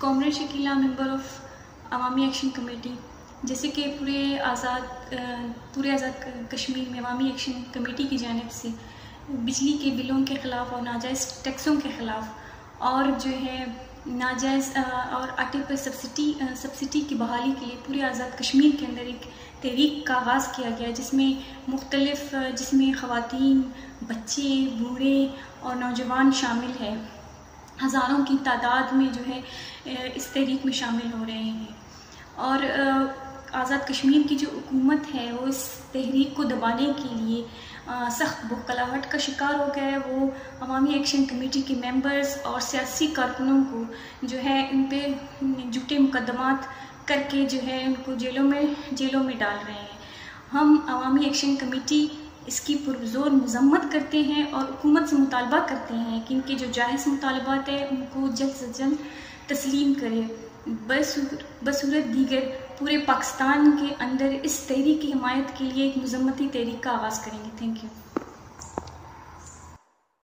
Comrade Shakila, member of Awami Action Committee. जैसे कि पूरे आज़ाद कश्मीर में अवामी एक्शन कमेटी की जानिब से बिजली के बिलों के ख़िलाफ़ और नाजायज़ टैक्सों के ख़िलाफ़ और जो है नाजायज़ और आटे पर सब्सिडी की बहाली के लिए पूरे आज़ाद कश्मीर के अंदर एक तहरीक का आगाज़ किया गया, जिसमें ख़वातीन, बच्चे, बूढ़े और नौजवान शामिल हैं। हज़ारों की तादाद में जो है इस तहरीक में शामिल हो रहे हैं और आज़ाद कश्मीर की जो हुकूमत है वो इस तहरीक को दबाने के लिए सख्त बौखलाहट का शिकार हो गया है। वो अवामी एक्शन कमेटी के मेंबर्स और सियासी कारकुनों को जो है इन पे झूठे मुकदमात करके जो है उनको जेलों में डाल रहे हैं। हम अवामी एक्शन कमेटी इसकी पुरज़ोर मज़म्मत करते हैं और हुकूमत से मुतालबा करते हैं कि इनके जो जायज़ मुतालबात है उनको जल्द से जल्द तस्लीम करे। बसूरत दीगर पूरे पाकिस्तान के अंदर इस तहरीक की हिमायत के लिए एक मज़म्मती तहरीक का आगाज़ करेंगे। Thank you.